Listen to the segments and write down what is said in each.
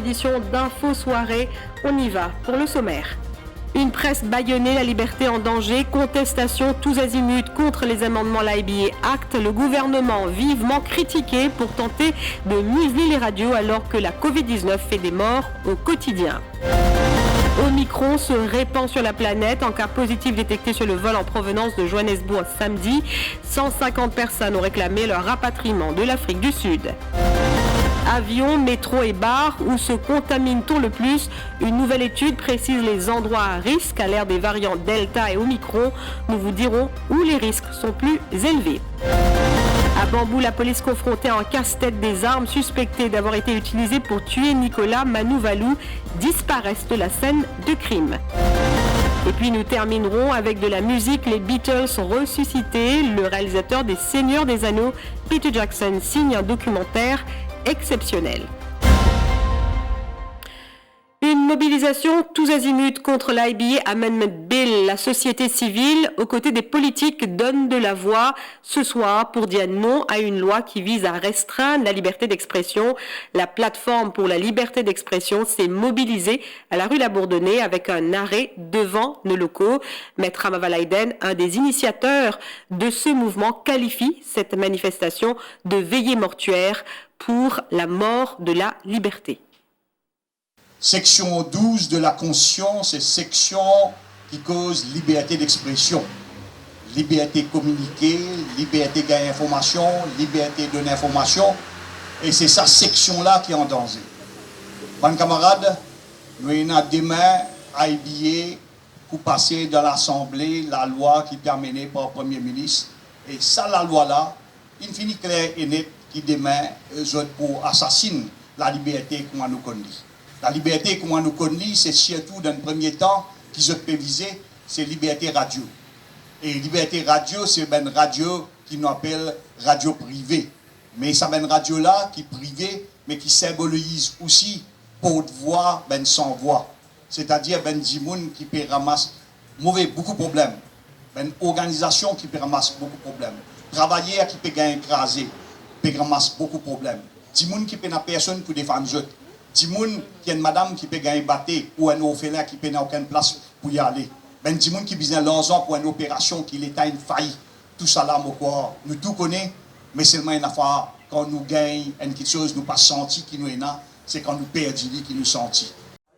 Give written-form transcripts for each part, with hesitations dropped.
édition d'Info Soirée. On y va pour le sommaire. Une presse bâillonnée, la liberté en danger, contestation tous azimuts contre les amendements l'IBA Act, le gouvernement vivement critiqué pour tenter de museler les radios alors que la Covid-19 fait des morts au quotidien. Omicron se répand sur la planète. En cas positif détecté sur le vol en provenance de Johannesburg samedi, 150 personnes ont réclamé leur rapatriement de l'Afrique du Sud. Avions, métro et bars, où se contamine-t-on le plus? Une nouvelle étude précise les endroits à risque à l'ère des variants Delta et Omicron. Nous vous dirons où les risques sont plus élevés. À Bambou, la police confrontée à un casse-tête des armes suspectées d'avoir été utilisées pour tuer Nicolas Manouvalou disparaissent de la scène de crime. Et puis nous terminerons avec de la musique. Les Beatles sont ressuscités. Le réalisateur des Seigneurs des Anneaux, Peter Jackson, signe un documentaire exceptionnel. Une mobilisation tous azimuts contre l'IBA Amendment Bill. La société civile, aux côtés des politiques, donne de la voix ce soir pour dire non à une loi qui vise à restreindre la liberté d'expression. La plateforme pour la liberté d'expression s'est mobilisée à la rue Labourdonnais avec un arrêt devant nos locaux. Maître Amavalaiden, un des initiateurs de ce mouvement, qualifie cette manifestation de veillée mortuaire pour la mort de la liberté. Section 12 de la Constitution, c'est section qui cause liberté d'expression, liberté communiquer, liberté gagner information, liberté donner information, et c'est cette section-là qui est en danger. Mes camarades, nous avons demain à IBA pour passer dans l'Assemblée la loi qui est terminée par le Premier ministre, et ça, la loi-là, il finit clair et net qui demain pour assassiner la liberté qu'on nous connaît. La liberté qu'on nous connaît, c'est surtout dans le premier temps qui se peut viser, c'est liberté radio. Et liberté radio, c'est une radio qui nous appelle radio privée. Mais c'est une radio-là qui est privée, mais qui symbolise aussi porte-voix, sans voix. C'est-à-dire des gens qui peut ramasser beaucoup de problèmes. Une organisation qui peut ramasser beaucoup de problèmes. Travailleurs qui peut gagner écrasé, peut ramasser beaucoup de problèmes. Des gens qui peut personne pour défendre les autres. Des gens qui ont une madame qui peut gagner batté ou un orphelin qui peut n'a aucune place pour y aller. Des gens qui besoin l'argent pour une opération qui l'État une faille. Tout ça là, nous tout connaissons, mais seulement une affaire quand nous gagnons quelque chose, nous pas senti qui nous est là, c'est quand nous perdons qui nous sentit.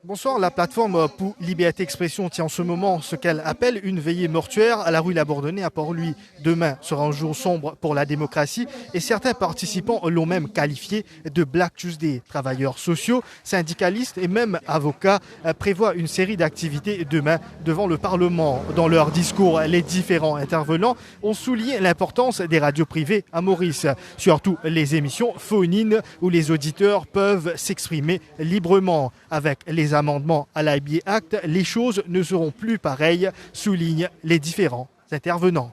Bonsoir, la plateforme pour Liberté d'Expression tient en ce moment ce qu'elle appelle une veillée mortuaire à la rue Labourdonnais à Port-Louis. Demain sera un jour sombre pour la démocratie et certains participants l'ont même qualifié de Black Tuesday. Travailleurs sociaux, syndicalistes et même avocats prévoient une série d'activités demain devant le Parlement. Dans leur discours, les différents intervenants ont souligné l'importance des radios privées à Maurice, surtout les émissions phonines où les auditeurs peuvent s'exprimer librement. Avec les amendements à l'IBA Act, les choses ne seront plus pareilles, soulignent les différents intervenants.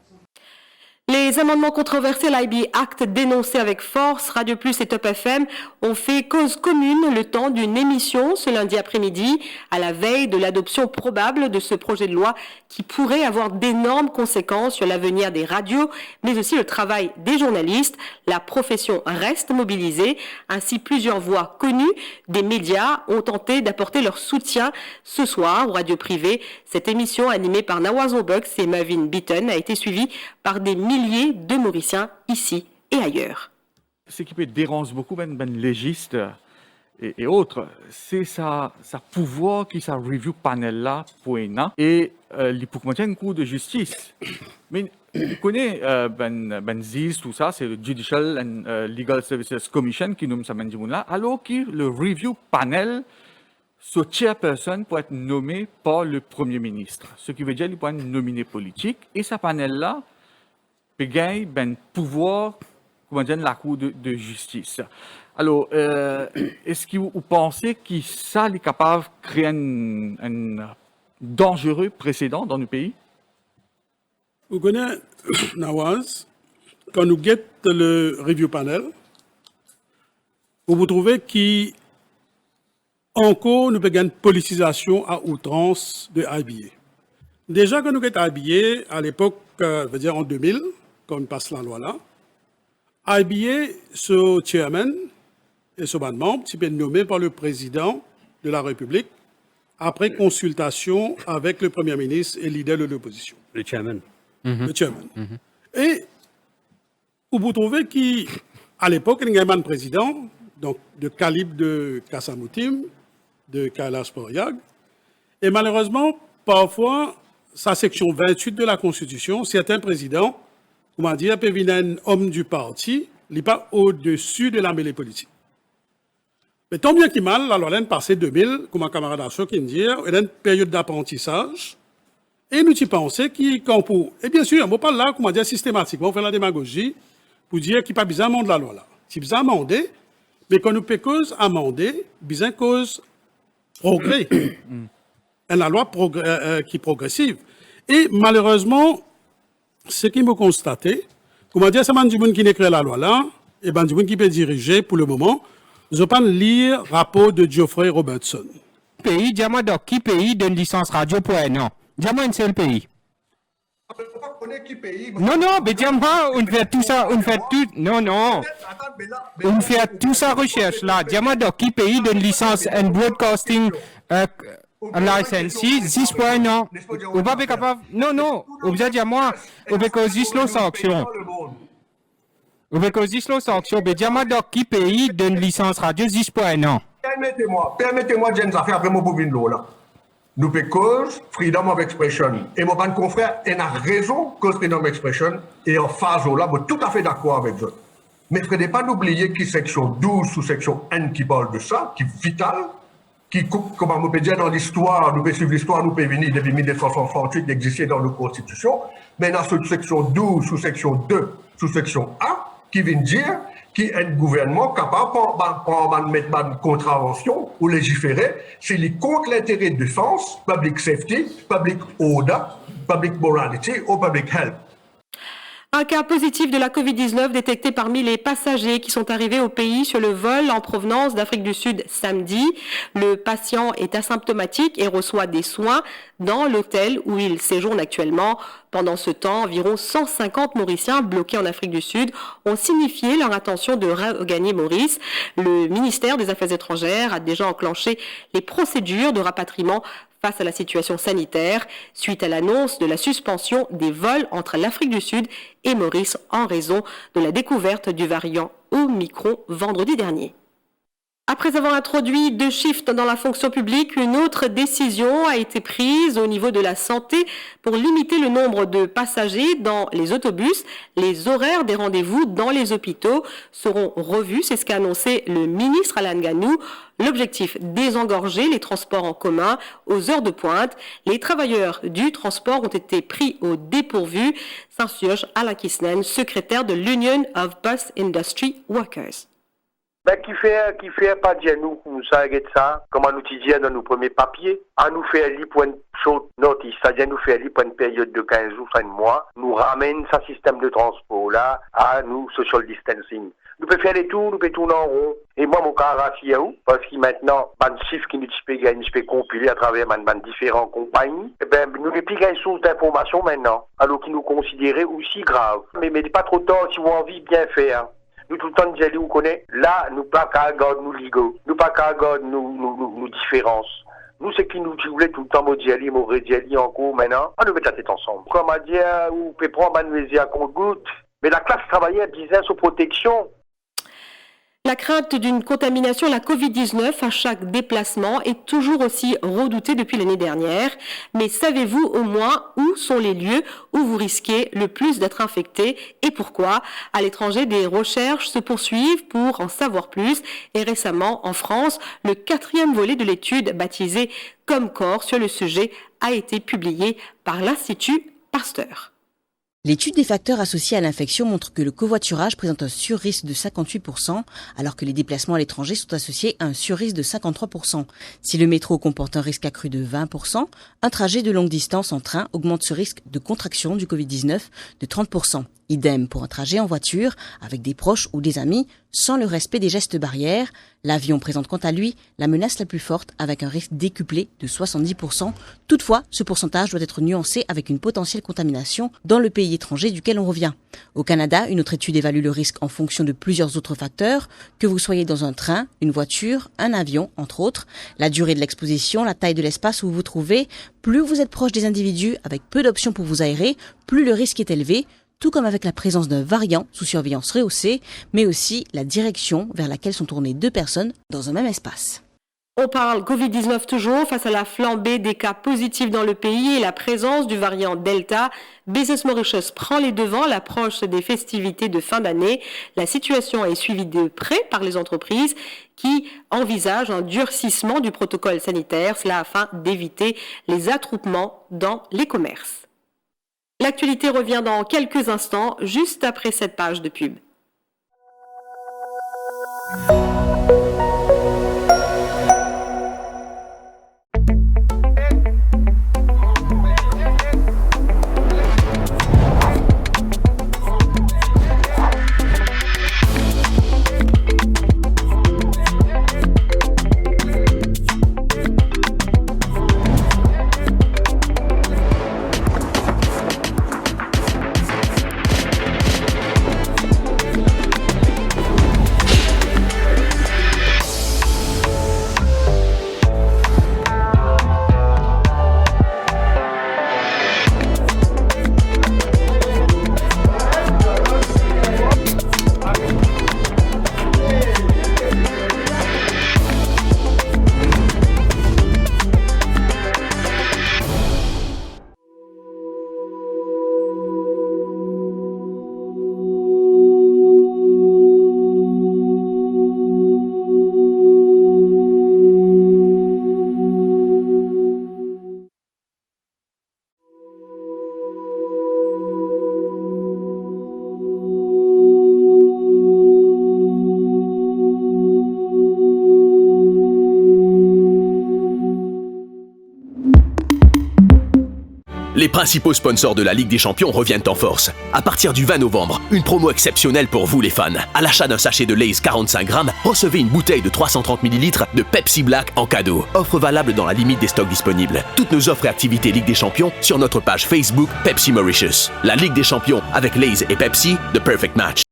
Les amendements controversés à l'IBA Act dénoncés avec force, Radio Plus et Top FM ont fait cause commune le temps d'une émission ce lundi après-midi, à la veille de l'adoption probable de ce projet de loi qui pourrait avoir d'énormes conséquences sur l'avenir des radios, mais aussi le travail des journalistes. La profession reste mobilisée. Ainsi, plusieurs voix connues des médias ont tenté d'apporter leur soutien ce soir aux radios privées. Cette émission animée par Nawazon Bucks et Mavin Beaton a été suivie par des milliers de Mauriciens ici et ailleurs. Ce qui peut déranger beaucoup les légistes et autres, c'est sa pouvoir qui sa review panel là pour et il peut maintenir un coup de justice. Mais on connaît ZIS, tout ça, c'est le Judicial and Legal Services Commission qui nomme ça là, alors que le review panel, ce chairperson peut être nommé par le Premier ministre. Ce qui veut dire qu'il peut être nominé politique et ce panel là peut gagner un pouvoir, comment dire, la Cour de justice. Alors, est-ce que vous pensez que ça est capable de créer un dangereux précédent dans le pays? Vous connaissez, Nawaz, quand nous guettons le review panel, vous trouvez qu'encore nous avons une politisation à outrance de IBA. Déjà, quand nous guettons IBA, à l'époque, je veux dire en 2000, quand on passe la loi là, IBA, ce chairman, et son membre, qui est nommé par le président de la République après consultation avec le Premier ministre et leader de l'opposition. Le chairman. Le chairman. Et vous trouvez qu'à l'époque, il y avait un président, donc de calibre de Kassamoutim, de Kailash Poriag, et malheureusement, parfois, sa section 28 de la Constitution, certains présidents, comment dire, peuvent venir un homme du parti, il n'est pas au-dessus de la mêlée politique. Mais tant bien qu'il mal, la loi l'année passée 2000, comme un camarade Acho qui dit, il y a une période d'apprentissage, et nous y pensons qu'on peut, et bien sûr, on ne peut pas là, comment dire, systématiquement, faire la démagogie pour dire qu'il n'y a pas besoin de la loi là. C'est besoin d'amender, mais quand nous peut cause amender, besoin cause progrès. Et la loi qui est progressive. Et malheureusement, ce qui me constaté, comment dire, c'est un monde qui écrit la loi là, et ben du monde qui peut diriger pour le moment. Je peux lire le rapport de Geoffrey Robertson. Pays, dis-moi donc, qui pays donne licence radio pour un an? Dis-moi un seul pays. Non, mais dis-moi, on fait tout ça, on fait tout, non. On fait tout ça recherche là. Dis-moi donc, qui pays donne licence en broadcasting license 6 pour un an? On va pas capable, non, on va dire moi, on va causer slow sanction. On va causer slow sanction, mais dis-moi donc, qui pays donne licence radio 10 pour un an? Permettez-moi de dire une affaire après mon pauvre là. Nous pouvons cause freedom of expression. Et mon bon confrère, il a raison cause freedom of expression et en phase là, je suis tout à fait d'accord avec eux. Mais il ne faut pas oublier qu'il y a section 12 ou section N qui parle de ça, qui est vital, qui, comme on peut dire dans l'histoire, nous pouvons suivre l'histoire, nous pouvons venir depuis 1968 d'exister dans nos constitutions, mais dans cette section 12 sous section 2 sous section A, qui vient dire qu'il y a un gouvernement capable de mettre une contravention ou légiférer s'il est contre l'intérêt de défense, public safety, public order, public morality ou public health. Un cas positif de la Covid-19 détecté parmi les passagers qui sont arrivés au pays sur le vol en provenance d'Afrique du Sud samedi. Le patient est asymptomatique et reçoit des soins dans l'hôtel où il séjourne actuellement. Pendant ce temps, environ 150 Mauriciens bloqués en Afrique du Sud ont signifié leur intention de regagner Maurice. Le ministère des Affaires étrangères a déjà enclenché les procédures de rapatriement face à la situation sanitaire, suite à l'annonce de la suspension des vols entre l'Afrique du Sud et Maurice en raison de la découverte du variant Omicron vendredi dernier. Après avoir introduit 2 shifts dans la fonction publique, une autre décision a été prise au niveau de la santé pour limiter le nombre de passagers dans les autobus. Les horaires des rendez-vous dans les hôpitaux seront revus, c'est ce qu'a annoncé le ministre Alan Ganou. L'objectif, désengorger les transports en commun aux heures de pointe. Les travailleurs du transport ont été pris au dépourvu, s'insurge Alain Kisnen, secrétaire de l'Union of Bus Industry Workers. Qui fait pas dire nous ça comment nous disons dans nos premiers papiers, à nous faire lire pour une short notice, c'est-à-dire nous faire lire pour une période de 15 jours, 5 mois, nous ramène ce système de transport là à nous social distancing. Nous pouvons faire les tours, nous pouvons tourner en rond. Et moi, mon cas, parce que maintenant, les chiffres qui nous peuvent compiler à travers différentes compagnies, nous n'avons plus une source d'information maintenant, alors qu'ils nous considéraient aussi graves. Mais pas trop tard si vous avez envie de bien faire. Nous tout le temps nous allons connaître. Là, nous pas qu'à garder nous ligos, nous pas qu'à garder nous différences. Nous c'est qui nous voulait tout le temps modiali, mauvais diali encore maintenant. On nous met la tête ensemble. Comme à dire ou peut prendre manuaiser à compte-goutte. Mais la classe travaillait disait sur protection. La crainte d'une contamination à la Covid-19 à chaque déplacement est toujours aussi redoutée depuis l'année dernière. Mais savez-vous au moins où sont les lieux où vous risquez le plus d'être infecté et pourquoi? À l'étranger, des recherches se poursuivent pour en savoir plus. Et récemment, en France, le 4e volet de l'étude baptisée Comcore sur le sujet a été publié par l'Institut Pasteur. L'étude des facteurs associés à l'infection montre que le covoiturage présente un surrisque de 58%, alors que les déplacements à l'étranger sont associés à un surrisque de 53%. Si le métro comporte un risque accru de 20%, un trajet de longue distance en train augmente ce risque de contraction du Covid-19 de 30%. Idem pour un trajet en voiture, avec des proches ou des amis, sans le respect des gestes barrières. L'avion présente quant à lui la menace la plus forte avec un risque décuplé de 70%. Toutefois, ce pourcentage doit être nuancé avec une potentielle contamination dans le pays étranger duquel on revient. Au Canada, une autre étude évalue le risque en fonction de plusieurs autres facteurs, que vous soyez dans un train, une voiture, un avion, entre autres. La durée de l'exposition, la taille de l'espace où vous vous trouvez, plus vous êtes proche des individus avec peu d'options pour vous aérer, plus le risque est élevé, tout comme avec la présence d'un variant sous surveillance rehaussée, mais aussi la direction vers laquelle sont tournées deux personnes dans un même espace. On parle Covid-19 toujours, face à la flambée des cas positifs dans le pays et la présence du variant Delta. Business Mauritius prend les devants à l'approche des festivités de fin d'année. La situation est suivie de près par les entreprises qui envisagent un durcissement du protocole sanitaire, cela afin d'éviter les attroupements dans les commerces. L'actualité revient dans quelques instants, juste après cette page de pub. Les principaux sponsors de la Ligue des Champions reviennent en force. À partir du 20 novembre, une promo exceptionnelle pour vous les fans. À l'achat d'un sachet de Lay's 45 grammes, recevez une bouteille de 330 ml de Pepsi Black en cadeau. Offre valable dans la limite des stocks disponibles. Toutes nos offres et activités Ligue des Champions sur notre page Facebook Pepsi Mauritius. La Ligue des Champions avec Lay's et Pepsi, the perfect match.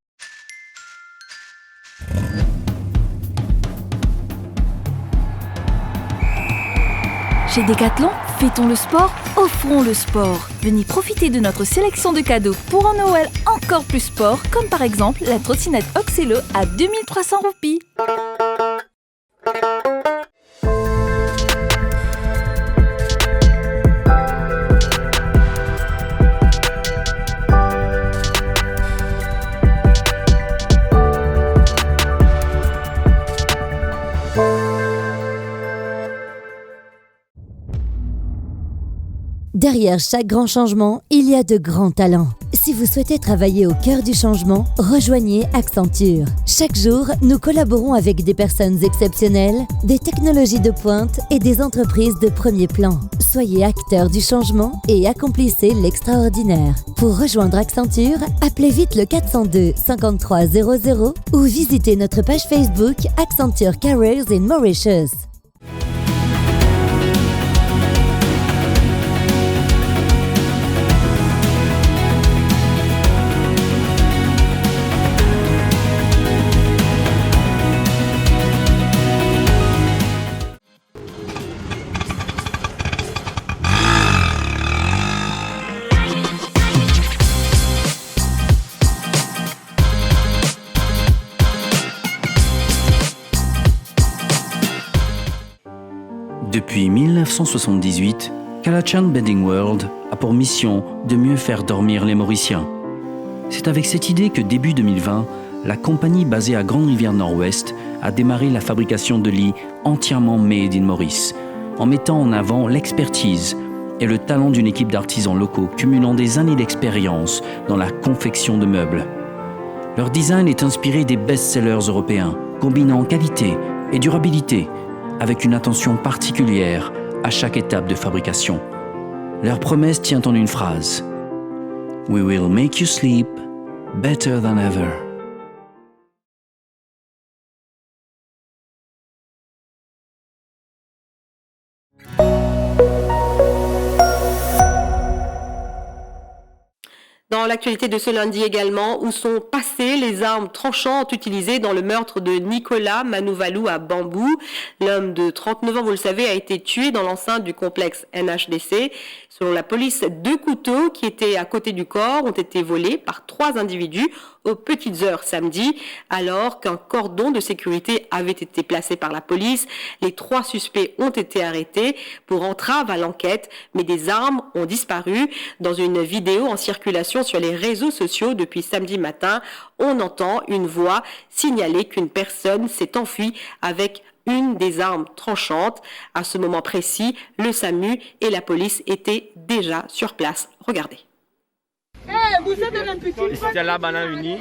Chez Decathlon, fêtons le sport, offrons le sport. Venez profiter de notre sélection de cadeaux pour un Noël encore plus sport, comme par exemple la trottinette Oxelo à 2300 roupies. Derrière chaque grand changement, il y a de grands talents. Si vous souhaitez travailler au cœur du changement, rejoignez Accenture. Chaque jour, nous collaborons avec des personnes exceptionnelles, des technologies de pointe et des entreprises de premier plan. Soyez acteurs du changement et accomplissez l'extraordinaire. Pour rejoindre Accenture, appelez vite le 402 53 00 ou visitez notre page Facebook Accenture Careers in Mauritius. Depuis 1978, Kalachan Bedding World a pour mission de mieux faire dormir les Mauriciens. C'est avec cette idée que début 2020, la compagnie basée à Grande-Rivière-Nord-Ouest a démarré la fabrication de lits entièrement made in Maurice, en mettant en avant l'expertise et le talent d'une équipe d'artisans locaux cumulant des années d'expérience dans la confection de meubles. Leur design est inspiré des best-sellers européens, combinant qualité et durabilité, avec une attention particulière à chaque étape de fabrication. Leur promesse tient en une phrase. We will make you sleep Better Than Ever. Dans l'actualité de ce lundi également, où sont passées les armes tranchantes utilisées dans le meurtre de Nicolas Manouvalou à Bambou. L'homme de 39 ans, vous le savez, a été tué dans l'enceinte du complexe NHDC. Selon la police, 2 couteaux qui étaient à côté du corps ont été volés par 3 individus aux petites heures samedi, alors qu'un cordon de sécurité avait été placé par la police. Les 3 suspects ont été arrêtés pour entrave à l'enquête, mais des armes ont disparu. Dans une vidéo en circulation sur les réseaux sociaux depuis samedi matin, on entend une voix signaler qu'une personne s'est enfuie avec une des armes tranchantes. À ce moment précis, le SAMU et la police étaient déjà sur place. Regardez. Vous êtes un petit. C'était là, banane unie.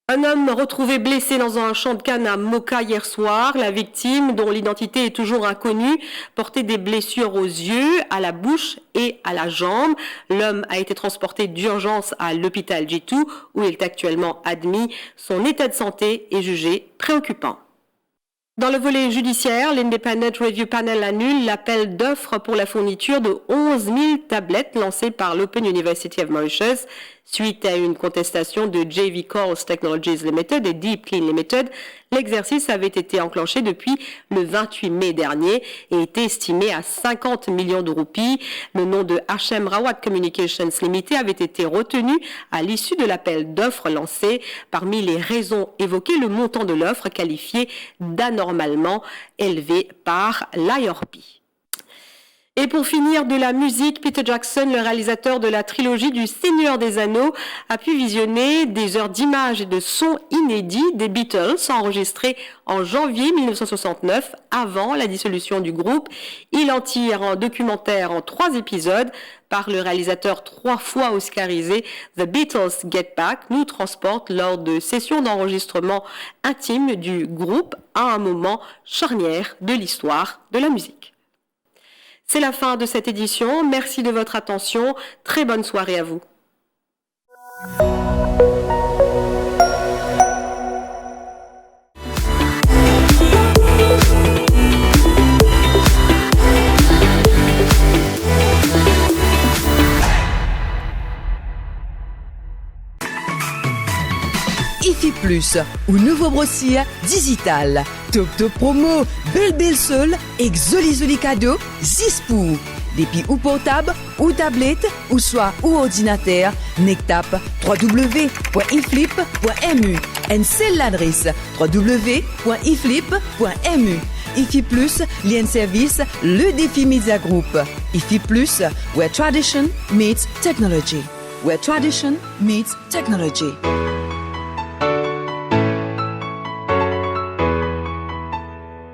Un homme retrouvé blessé dans un champ de canne à Moka hier soir. La victime, dont l'identité est toujours inconnue, portait des blessures aux yeux, à la bouche et à la jambe. L'homme a été transporté d'urgence à l'hôpital G2 où il est actuellement admis. Son état de santé est jugé préoccupant. Dans le volet judiciaire, l'Independent Review Panel annule l'appel d'offres pour la fourniture de 11 000 tablettes lancé par l'Open University of Mauritius suite à une contestation de JV Coles Technologies Limited et Deep Clean Limited. L'exercice avait été enclenché depuis le 28 mai dernier et était estimé à 50 millions de roupies. Le nom de HM Rawat Communications Limited avait été retenu à l'issue de l'appel d'offres lancé. Parmi les raisons évoquées, le montant de l'offre qualifié d'anormalement élevé par l'IRP. Et pour finir, de la musique, Peter Jackson, le réalisateur de la trilogie du Seigneur des Anneaux, a pu visionner des heures d'images et de sons inédits des Beatles enregistrés en janvier 1969, avant la dissolution du groupe. Il en tire un documentaire en 3 épisodes par le réalisateur 3 fois oscarisé. The Beatles Get Back nous transporte lors de sessions d'enregistrement intimes du groupe à un moment charnière de l'histoire de la musique. C'est la fin de cette édition. Merci de votre attention. Très bonne soirée à vous. IFI Plus, ou nouveau brossier digital. Top top promo, belle seule, exoli cadeau, 6 pour. Depuis ou portable, ou tablette, ou soit ou ordinateur, nectap www.iflip.mu. Et c'est l'adresse www.iflip.mu. IFI Plus, lien service, le défi Media Group. IFI Plus, where tradition meets technology. Where tradition meets technology.